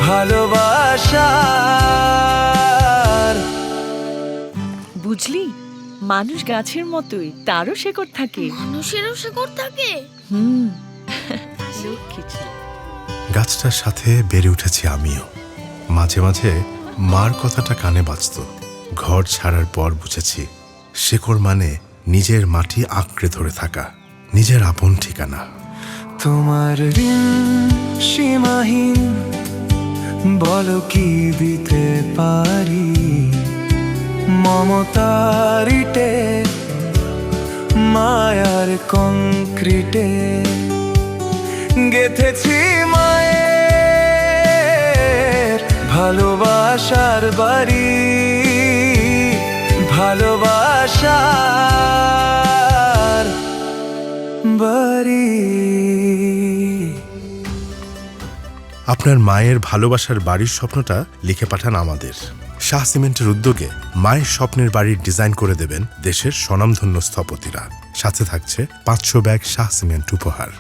ভালোবাসার। বুঝলি, মানুষ গাছের মতোই, তারও শেকড় থাকে। মানুষেরও শেকড় থাকে? লক্ষ্মী ছেলে। গাছটার সাথে বেড়ে উঠেছি আমিও। মাঝে মাঝে মার কথাটা কানে বাজত। ঘর ছাড়ার পর বুঝেছি শেকড় মানে নিজের মাটি আঁকড়ে ধরে থাকা, নিজের আপন ঠিকানা। তোমার ঋণ সীমাহীন, বলো কি দিতে পারি? মমতার ইটে, মায়ার কংক্রিটে গেথেছি মায়ের ভালোবাসার বাড়ি। ভালোবাসার বাড়ি। আপনার মায়ের ভালোবাসার বাড়ির স্বপ্নটা লিখে পাঠান আমাদের। শাহ সিমেন্টের উদ্যোগে মায়ের স্বপ্নের বাড়ির ডিজাইন করে দেবেন দেশের স্বনামধন্য স্থপতিরা। সাথে থাকছে 500 ব্যাগ শাহ সিমেন্ট উপহার।